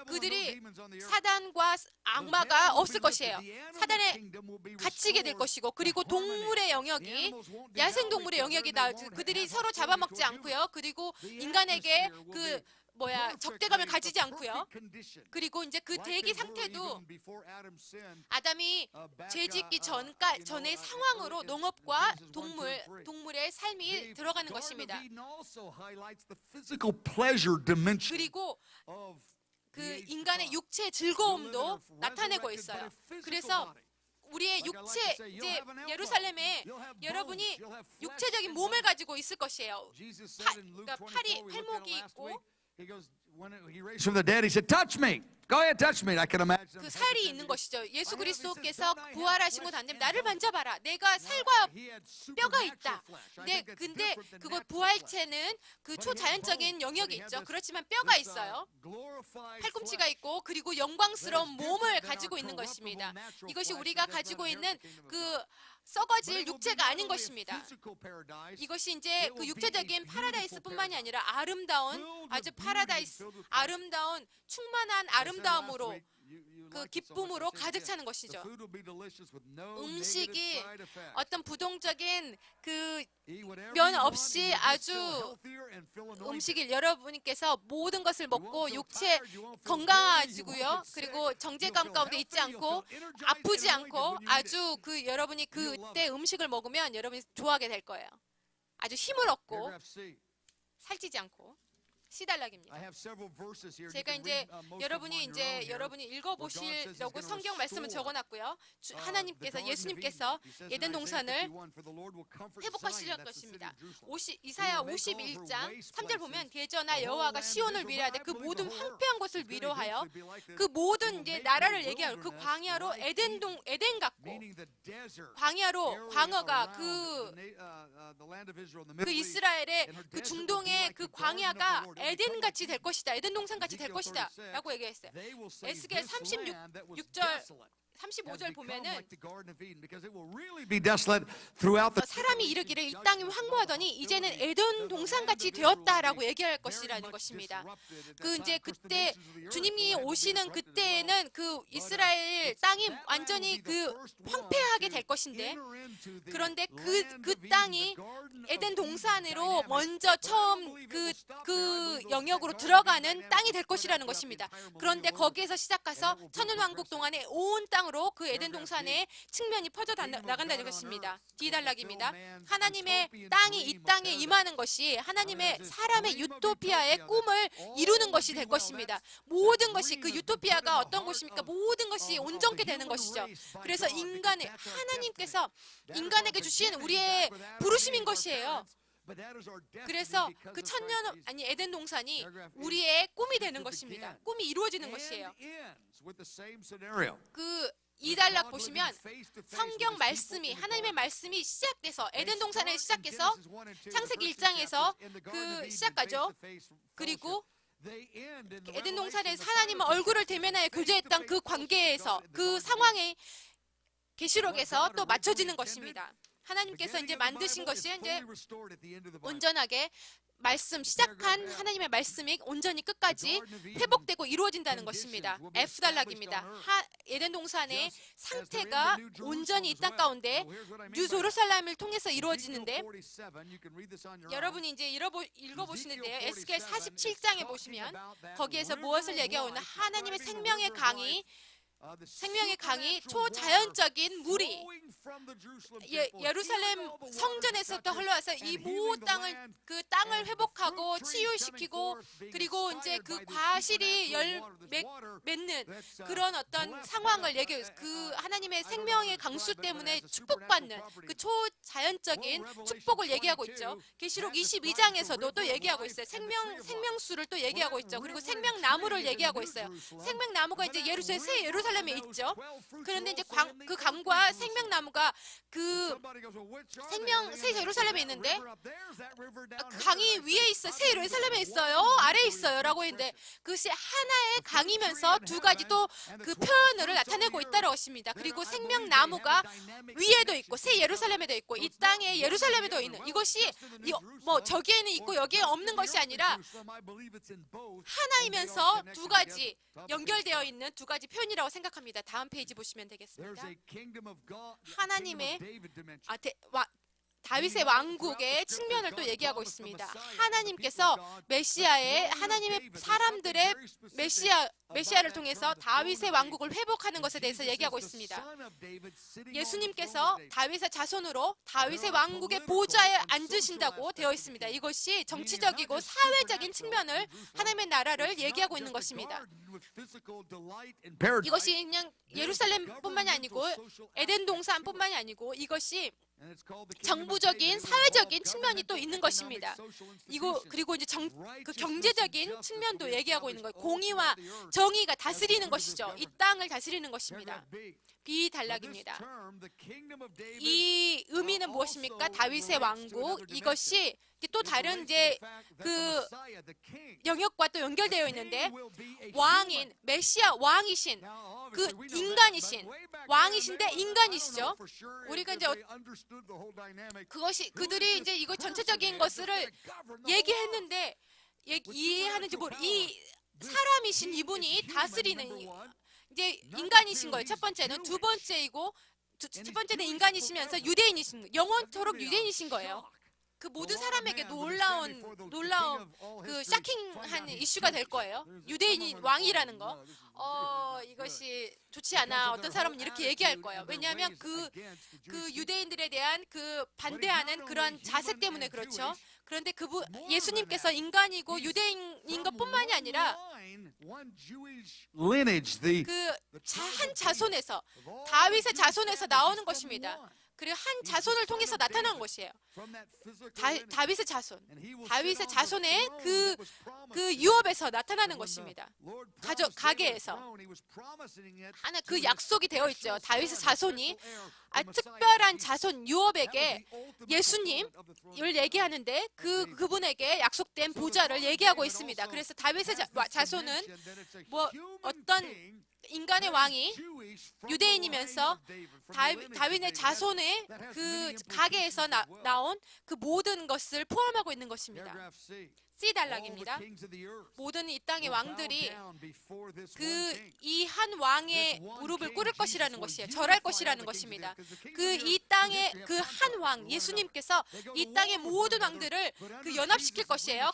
그들이 사단과 악마가 없을 것이에요. 사단에 gat히게 될 것이고, 그리고 동물의 영역이 야생동물의 영역이 그들이 서로 잡아먹지 않고요. 그리고 인간에게 적대감을 가지지 않고요. 그리고 이제 그 대기 상태도 아담이 죄짓기 전의 상황으로 농업과 동물의 삶이 들어가는 것입니다. 그리고 그 인간의 육체 즐거움도 나타내고 있어요. 그래서 우리의 육체, 이제 예루살렘에 여러분이 육체적인 몸을 가지고 있을 것이에요. 그러니까 팔목이 있고, From the dead, he said, "Touch me. Go ahead, touch me." I can imagine. 그 살이 있는 것이죠. 예수 그리스도께서 부활하신 것 안되면 나를 만져봐라. 내가 살과 뼈가 있다. 근데 그것 부활체는 그 초자연적인 영역이 있죠. 그렇지만 뼈가 있어요. 팔꿈치가 있고, 그리고 영광스러운 몸을 가지고 있는 것입니다. 이것이 우리가 가지고 있는 그 썩어질 육체가 아닌 것입니다. 이것이 이제 그 육체적인 파라다이스뿐만이 아니라 아주 아름다운 충만한 아름다움으로, 그 기쁨으로 가득 차는 것이죠. 음식이 어떤 부동적인 그 면 없이 아주 음식을 여러분께서 모든 것을 먹고 육체 건강하시고요. 그리고 정제감 가운데 있지 않고 아프지 않고 아주 여러분이 그때 음식을 먹으면 여러분이 좋아하게 될 거예요. 아주 힘을 얻고 살찌지 않고. 시달락입니다. I have several verses here. You 제가 can 이제 read, most of them on 여러분이 your own 이제 here. 여러분이 읽어보시려고 gonna 성경 말씀을 restore, 적어놨고요. the 하나님께서 Garden of 예수님께서 Eden. He says in 에덴 Isaiah 동산을 51, "For the Lord will comfort 회복하실 Zion," that's the city 것입니다. of Jerusalem. 이사야 51장 3절 보면 대저나 여호와가 시온을 위로하되 그 모든 황폐한 곳을 위로하여 그 모든 이제 나라를 얘기하고 그 광야로 에덴 같고 Meaning the desert 광야로 area 광어가 around 그 the land of Israel in the 그 Middle East. 이스라엘의 And her 그 desert will be 중동의 like 그 the garden of the 광야가 Lord. And they 에덴 come 같이 like 될 것이다. 에덴 동산 같이 될 Ezekiel 것이다. 36, 라고 얘기했어요. they will say 에스겔 this land that was 36절 desolate has 35절 become 보면은 like the Garden of Eden because it will really be desolate throughout the 사람이 이르기를 이 땅이 황무하더니 이제는 에덴 동산같이 되었다라고 얘기할 것이라는 것입니다. 그 이제 그때 주님이 오시는 그때에는 그 이스라엘 땅이 완전히 그 황폐하게 될 것인데 그런데 그 땅이 에덴 동산으로 먼저 처음 그 영역으로 들어가는 땅이 될 것이라는 것입니다. 그런데 거기에서 시작해서 천년왕국 동안에 온 땅으로 그 에덴 동산의 측면이 퍼져 나간다는 것입니다. 디달락입니다. 하나님의 땅이 이 땅에 임하는 것이 하나님의 사람의 유토피아의 꿈을 이루는 것이 될 것입니다. 모든 것이 그 유토피아가 어떤 것입니까? 모든 것이 온전케 되는 것이죠. 그래서 하나님께서 인간에게 주신 우리의 부르심인 것이에요. 그래서 그 에덴 동산이 우리의 꿈이 되는 것입니다. 꿈이 이루어지는 것이에요. 그 이달락 보시면 성경 말씀이 하나님의 말씀이 시작돼서 에덴 동산에 시작해서 창세기 1장에서 그 시작하죠. 그리고 에덴 동산에서 하나님은 얼굴을 대면하여 교제했던 그 관계에서 그 상황이 계시록에서 또 맞춰지는 것입니다. 하나님께서 이제 만드신 것이 이제 온전하게 시작한 하나님의 말씀이 온전히 끝까지 회복되고 이루어진다는 것입니다. F달락입니다. 에덴 동산의 상태가 온전히 이 땅 가운데 뉴 제루살렘을 통해서 이루어지는데 여러분이 이제 읽어보시는데요. 에스겔 47장에 보시면 거기에서 무엇을 얘기하고 있나? 하나님의 생명의 강이 초자연적인 물이 예루살렘 성전에서부터 흘러와서 이 모든 땅을 회복하고 치유시키고 그리고 이제 그 과실이 맺는 그런 어떤 상황을 얘기해요. 그 하나님의 생명의 강수 때문에 축복받는 그 초자연적인 축복을 얘기하고 있죠. 계시록 22장에서도 또 얘기하고 있어요. 생명수를 또 얘기하고 있죠. 그리고 생명나무를 얘기하고 있어요. 생명나무가 이제 새 예루살렘에 있죠. 그런데 이제 그 강과 생명나무가 새 예루살렘에 있는데 강이 위에 있어요. 새 예루살렘에 있어요. 아래에 있어요라고 했는데 그것이 하나의 강이면서 두 가지 또 그 표현을 나타내고 있다는 것입니다. 그리고 생명나무가 위에도 있고 새 예루살렘에도 있고 이 땅에 예루살렘에도 있는 이것이 뭐 저기에는 있고 여기에 없는 것이 아니라 하나이면서 두 가지 연결되어 있는 두 가지 표현이라고 생각합니다. 다음 페이지 보시면 되겠습니다. 하나님의 다윗의 왕국의 측면을 또 얘기하고 있습니다. 하나님께서 하나님의 사람들의 메시아를 통해서 다윗의 왕국을 회복하는 것에 대해서 얘기하고 있습니다. 예수님께서 다윗의 자손으로 다윗의 왕국의 보좌에 앉으신다고 되어 있습니다. 이것이 정치적이고 사회적인 측면을 하나님의 나라를 얘기하고 있는 것입니다. 이것이 그냥 예루살렘뿐만이 아니고 에덴 동산뿐만이 아니고 이것이 정부적인 사회적인 측면이 또 있는 것입니다. 그리고 이제 그 경제적인 측면도 얘기하고 있는 거예요. 공의와 정의가 다스리는 것이죠. 이 땅을 다스리는 것입니다. 비달락입니다. 이 의미는 무엇입니까? 다윗의 왕국 이것이 또 다른 이제 그 영역과 또 연결되어 있는데 왕인 메시아 왕이신 그 인간이신 왕이신데 인간이시죠. 우리가 이제 그들이 이제 이거 전체적인 것을 얘기했는데 이해하는지 이 사람이신 이분이 다스리는 이제 인간이신 거예요. 첫 번째는 첫 번째는 인간이시면서 유대인이신 영원토록 유대인이신 거예요. 그 모든 사람에게 놀라운 그 샤킹한 이슈가 될 거예요. 유대인이 왕이라는 거. 이것이 좋지 않아. 어떤 사람은 이렇게 얘기할 거예요. 왜냐하면 그 유대인들에 대한 그 반대하는 그런 자세 때문에 그렇죠. 그런데 예수님께서 인간이고 유대인인 것뿐만이 아니라 그 한 자손에서, 다윗의 자손에서 나오는 것입니다. 그리고 한 자손을 통해서 나타난 것이에요. 다윗의 자손의 그 유업에서 나타나는 것입니다. 가계에서 그 약속이 되어 있죠. 다윗의 자손이 특별한 자손 유업에게 예수님을 얘기하는데 그분에게 약속된 보좌를 얘기하고 있습니다. 그래서 다윗의 자손은 어떤 인간의 왕이 유대인이면서 다윗의 자손의 그 가계에서 나온 그 모든 것을 포함하고 있는 것입니다. C 단락입니다. 모든 이 땅의 왕들이 이 한 왕의 무릎을 꿇을 것이라는 것이에요. 절할 것이라는 것입니다. 이 땅의 그 한 왕 예수님께서 이 땅의 모든 왕들을 연합시킬 것이에요.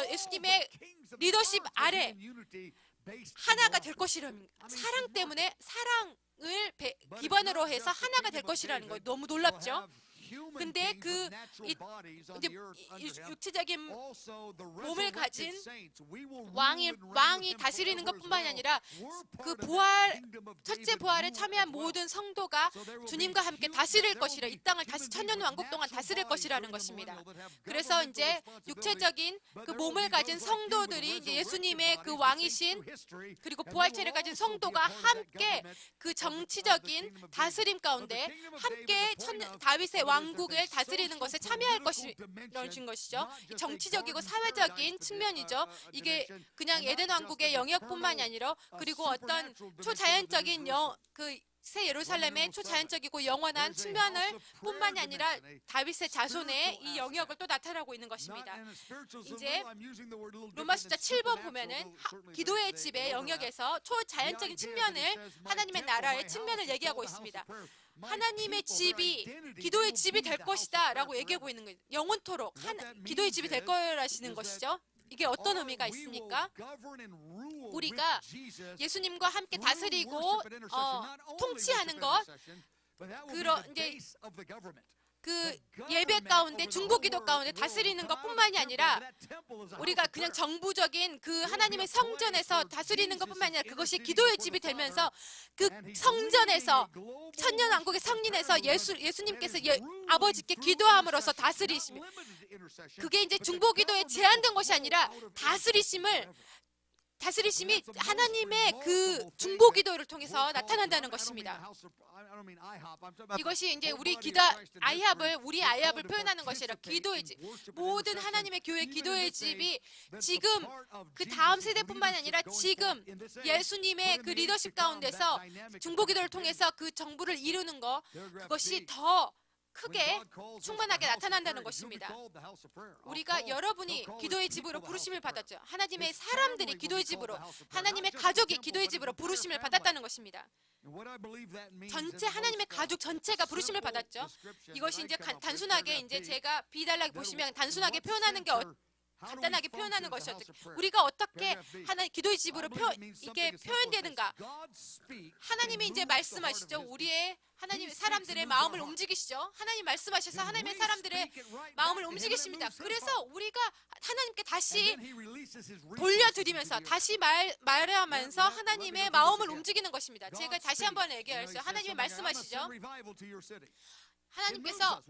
예수님의 리더십 아래 하나가 될 것이라는, 사랑 때문에 사랑을 기반으로 해서 하나가 될 것이라는 거 너무 놀랍죠? 근데 이제 육체적인 몸을 가진 왕이 다스리는 것뿐만이 아니라 첫째 부활에 참여한 모든 성도가 주님과 함께 다스릴 것이라, 이 땅을 다시 천년 왕국 동안 다스릴 것이라는 것입니다. 그래서 이제 육체적인 그 몸을 가진 성도들이 이제 예수님의 그 왕이신 그리고 부활체를 가진 성도가 함께 그 정치적인 다스림 가운데 함께 다윗의 왕국을 다스리는 것에 참여할 것이라는 것이죠. 정치적이고 사회적인 측면이죠. 이게 그냥 에덴 왕국의 영역뿐만이 아니라 그리고 어떤 초자연적인 새 예루살렘의 초자연적이고 영원한 측면을 뿐만이 아니라 다윗의 자손의 이 영역을 또 나타나고 있는 것입니다. 이제 로마숫자 7번 보면은 기도의 집의 영역에서 초자연적인 측면을, 하나님의 나라의 측면을 얘기하고 있습니다. 하나님의 집이 기도의 집이 될 것이다 라고 얘기하고 있는 거예요. 영원토록 기도의 집이 될 거라시는 것이죠. 이게 어떤 의미가 있습니까? 우리가 예수님과 함께 다스리고 통치하는 것, 이제 예배 가운데, 중보기도 가운데 다스리는 것뿐만이 아니라 우리가 그냥 정부적인 하나님의 성전에서 다스리는 것뿐만이 아니라 그것이 기도의 집이 되면서 성전에서 천년왕국의 성린에서 예수님께서 아버지께 기도함으로써 다스리심이, 그게 이제 중보기도에 제한된 것이 아니라 다스리심이 하나님의 중보기도를 통해서 나타난다는 것입니다. 이것이 이제 우리 아이합을 표현하는 것이라, 기도의 집, 모든 하나님의 교회 기도의 집이 지금 그 다음 세대뿐만 아니라 지금 예수님의 그 리더십 가운데서 중보기도를 통해서 그 정부를 이루는 것, 그것이 더 크게 충만하게 나타난다는 것입니다. 여러분이 기도의 집으로 부르심을 받았죠. 하나님의 사람들이 기도의 집으로, 하나님의 가족이 기도의 집으로 부르심을 받았다는 것입니다. 하나님의 가족 전체가 부르심을 받았죠. 이것이 이제 단순하게 이제 제가 비달라게 보시면 단순하게 표현하는 게 간단하게 표현하는 것이었죠. 우리가 어떻게 기도의 집으로 이게 표현되는가? 하나님이 이제 말씀하시죠. 하나님 사람들의 마음을 움직이시죠. 하나님 말씀하셔서 하나님의 사람들의 마음을 움직이십니다. 그래서 우리가 하나님께 다시 돌려드리면서 다시 말하면서 하나님의 마음을 움직이는 것입니다. 제가 다시 한번 얘기할게요. 하나님이 말씀하시죠. 하나님께서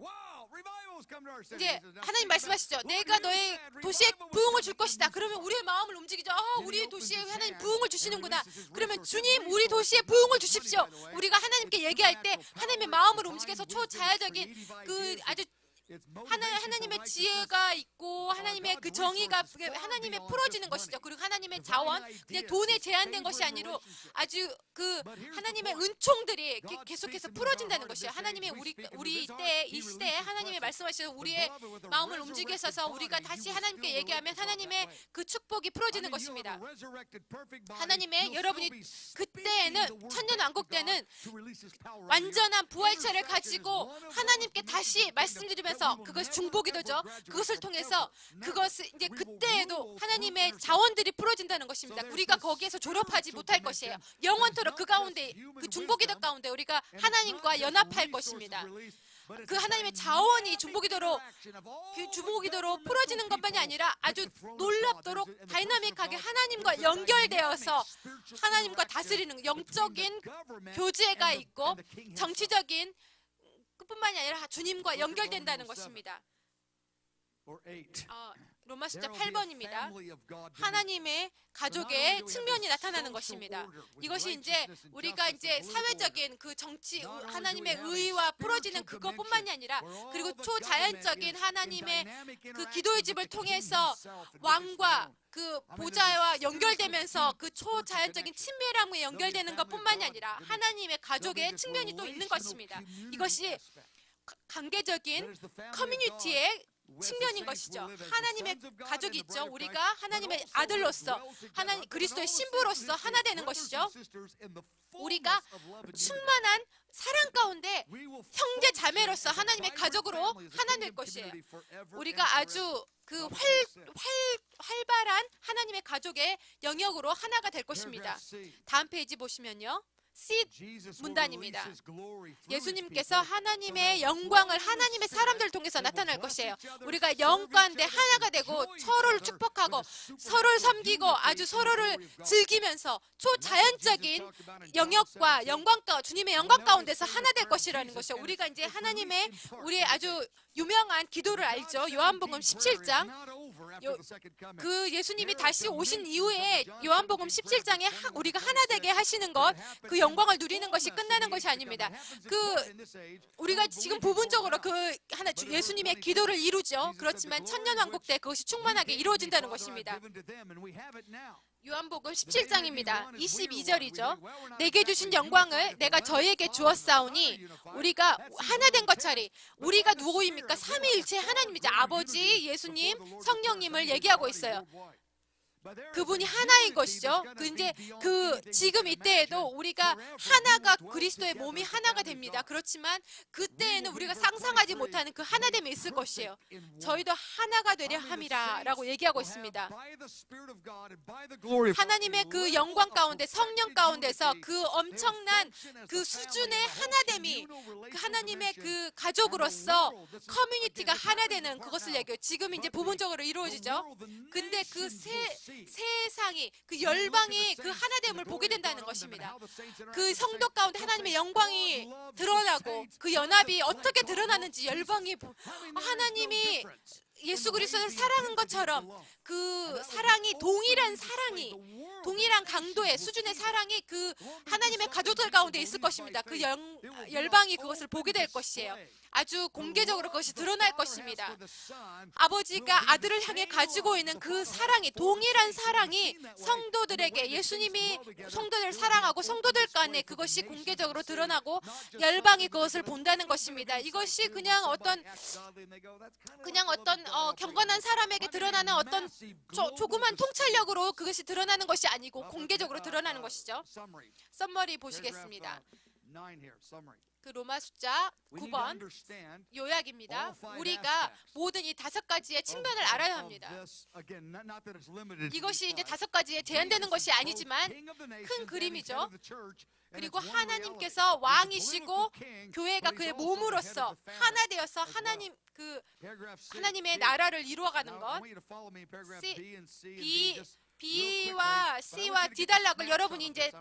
이제 하나님 말씀하시죠. 내가 너의 도시에 부흥을 줄 것이다. 그러면 우리의 마음을 움직이죠. 우리 도시에 하나님 부흥을 주시는구나. 그러면 주님 우리 도시에 부흥을 주십시오. 우리가 하나님께 얘기할 때 하나님의 마음을 움직여서 초자연적인 아주 하나님의 지혜가 있고 하나님의 그 정의가 하나님의 풀어지는 것이죠. 그리고 하나님의 자원, 그냥 돈에 제한된 것이 아니라 아주 하나님의 은총들이 계속해서 풀어진다는 것이에요. 하나님의 이 시대에 하나님의 말씀하셔서 우리의 마음을 움직여서 우리가 다시 하나님께 얘기하면 하나님의 그 축복이 풀어지는 것입니다. 여러분이 그때에는 천년왕국 때는 완전한 부활체를 가지고 하나님께 다시 말씀드리면서 통해서 그것이 중보기도죠. 그것을 통해서 그것을 이제 그때에도 하나님의 자원들이 풀어진다는 것입니다. 우리가 거기에서 졸업하지 못할 것이에요. 영원토록 그 가운데 그 중보기도 가운데 우리가 하나님과 연합할 것입니다. 그 하나님의 자원이 중보기도로 그 중보기도로 풀어지는 것만이 아니라 아주 놀랍도록 다이나믹하게 하나님과 연결되어서 하나님과 다스리는 영적인 교제가 있고 정치적인 그뿐만이 아니라 주님과 연결된다는 것입니다. 로마 숫자 8번입니다. 하나님의 가족의 측면이 나타나는 것입니다. 이것이 이제 우리가 이제 사회적인 그 정치 하나님의 의와 풀어지는 그것뿐만이 아니라 그리고 초자연적인 하나님의 그 기도의 집을 통해서 왕과 그 보좌와 연결되면서 그 초자연적인 친밀함에 연결되는 것뿐만이 아니라 하나님의 가족의 측면이 또 있는 것입니다. 이것이 관계적인 커뮤니티의 측면인 것이죠. 하나님의 가족이 있죠. 우리가 하나님의 아들로서 하나님 그리스도의 신부로서 하나 되는 것이죠. 우리가 충만한 사랑 가운데 형제 자매로서 하나님의 가족으로 하나 될 것이에요. 우리가 아주 그 활발한 하나님의 가족의 영역으로 하나가 될 것입니다. 다음 페이지 보시면요. C 문단입니다. 예수님께서 하나님의 영광을 하나님의 사람들을 통해서 나타날 것이에요. 우리가 영 가운데 하나가 되고 서로를 축복하고 서로를 섬기고 아주 서로를 즐기면서 초자연적인 영역과 영광과 주님의 영광 가운데서 하나 될 것이라는 것이요. 우리가 이제 하나님의 우리의 아주 유명한 기도를 알죠. 요한복음 17장. 그 예수님이 다시 오신 이후에 요한복음 17장에 우리가 하나 되게 하시는 것, 그 영광을 누리는 것이 끝나는 것이 아닙니다. 우리가 지금 부분적으로 예수님의 기도를 이루죠. 그렇지만 천년왕국 때 그것이 충만하게 이루어진다는 것입니다. 요한복음 17장입니다. 22절이죠. 내게 주신 영광을 내가 저희에게 주었사오니 우리가 하나 된 것처럼 우리가 누구입니까? 삼위일체 하나님이죠. 아버지, 예수님, 성령님을 얘기하고 있어요. 그분이 하나인 것이죠. 지금 이때에도 우리가 하나가 그리스도의 몸이 하나가 됩니다. 그렇지만 그때에는 우리가 상상하지 못하는 그 하나됨이 있을 것이에요. 저희도 하나가 되려 함이라라고 얘기하고 있습니다. 하나님의 그 영광 가운데 성령 가운데서 그 엄청난 그 수준의 하나됨이 그 하나님의 그 가족으로서 커뮤니티가 하나 되는 그것을 얘기해요. 지금 이제 부분적으로 이루어지죠. 근데 그 세상이 그 열방이 그 하나됨을 보게 된다는 것입니다. 그 성도 가운데 하나님의 영광이 드러나고 그 연합이 어떻게 드러나는지 열방이 하나님이 예수 그리스도를 사랑한 것처럼 그 사랑이 동일한 강도의 수준의 사랑이 그 하나님의 가족들 가운데 있을 것입니다. 그 열방이 그것을 보게 될 것이에요. 아주 공개적으로 그것이 드러날 것입니다. 아버지가 아들을 향해 가지고 있는 그 사랑이 동일한 사랑이 성도들에게 예수님이 성도들을 사랑하고 성도들 간에 그것이 공개적으로 드러나고 열방이 그것을 본다는 것입니다. 이것이 그냥 어떤 경건한 사람에게 드러나는 어떤 조그만 통찰력으로 그것이 드러나는 것이 아니고 공개적으로 드러나는 것이죠. 썸머리 보시겠습니다. 그 로마 숫자 9번 요약입니다. 우리가 모든 이 5가지의 측면을 알아야 합니다. 이것이 이제 5가지에 제한되는 것이 아니지만 큰 그림이죠. 그리고 하나님께서 왕이시고 교회가 그의 몸으로서 하나 되어서 하나님의 나라를 이루어가는 것. B와 C와 D 단락을 여러분이 이제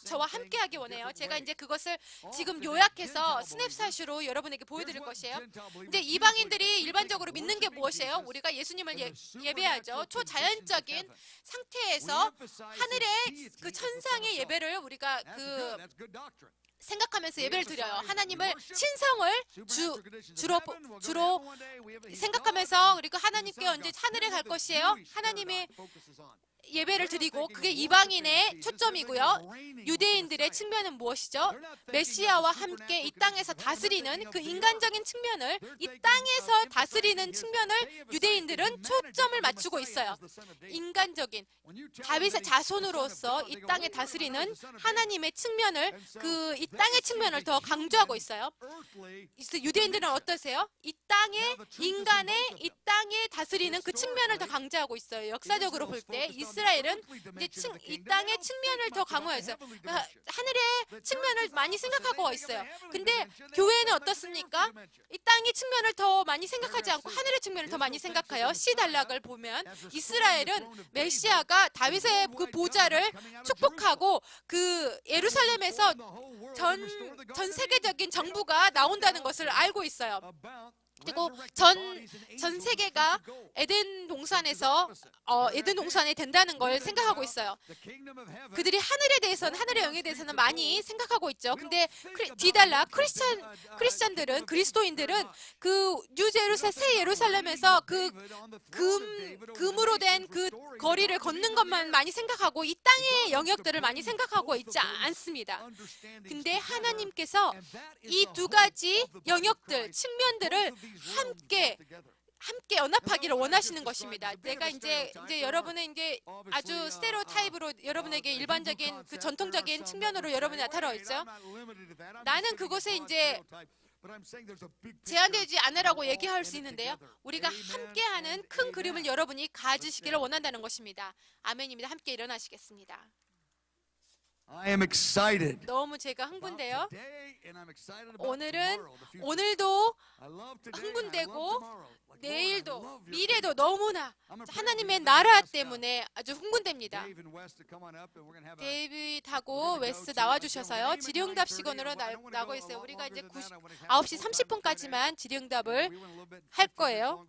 저와 함께 하기 원해요. 제가 이제 그것을 지금 요약해서 스냅샷으로 여러분에게 보여드릴 것이에요. 이제 이방인들이 일반적으로 믿는 게 무엇이에요? 우리가 예수님을 예배하죠. 초자연적인 상태에서 하늘의 그 천상의 예배를 우리가 생각하면서 예배를 드려요. 하나님을 신성을 주로 생각하면서 그리고 하나님께 언제 하늘에 갈 것이에요. 하나님의 예배를 드리고 그게 이방인의 초점이고요. 유대인들의 측면은 무엇이죠? 메시아와 함께 이 땅에서 다스리는 그 인간적인 측면을, 이 땅에서 다스리는 측면을 유대인들은 초점을 맞추고 있어요. 인간적인 다윗의 자손으로서 이 땅에 다스리는 하나님의 측면을, 이 땅의 측면을 더 강조하고 있어요. 유대인들은 어떠세요? 이 땅의 인간의 이 땅에 다스리는 그 측면을 더 강조하고 있어요. 역사적으로 볼 때 이스라엘은 이제 이 땅의 측면을 더 강조했어요. 하늘의 측면을 많이 생각하고 있어요. 근데 교회는 어떻습니까? 이 땅의 측면을 더 많이 생각하지 않고 하늘의 측면을 더 많이 생각해요. 시달락을 보면 이스라엘은 메시아가 다윗의 그 보좌를 축복하고 그 예루살렘에서 전 세계적인 정부가 나온다는 것을 알고 있어요. 그리고 전 세계가 에덴 동산에 된다는 걸 생각하고 있어요. 그들이 하늘의 영에 대해서는 많이 생각하고 있죠. 근데 디달라 크리스찬들은, 그리스도인들은 그 새 예루살렘에서 그 금으로 된 그 거리를 걷는 것만 많이 생각하고 이 땅의 영역들을 많이 생각하고 있지 않습니다. 근데 하나님께서 이 두 가지 영역들, 측면들을 함께 연합하기를 원하시는 것입니다. 내가 이제 여러분의 이제 아주 스테레오타입으로 여러분에게 일반적인 그 전통적인 측면으로 여러분이 나타나 있죠. 나는 그것에 이제 제한되지 않으라고 얘기할 수 있는데요. 우리가 함께하는 큰 그림을 여러분이 가지시기를 원한다는 것입니다. 아멘입니다. 함께 일어나시겠습니다. I am excited. 너무 제가 흥분돼요. Today, and I'm excited about 오늘도 I love today, and I love 흥분되고 tomorrow. Like, Lord, I 내일도 love your 미래도 kingdom. 너무나 하나님의 나라 때문에 아주 흥분됩니다. Dave and Wes to come on up, and we're gonna have a 데이빗하고 웨스 나와주셔서요. 질의응답 시간으로 나고 있어요. 우리가 이제 9시 30분까지만 질의응답을 할 거예요.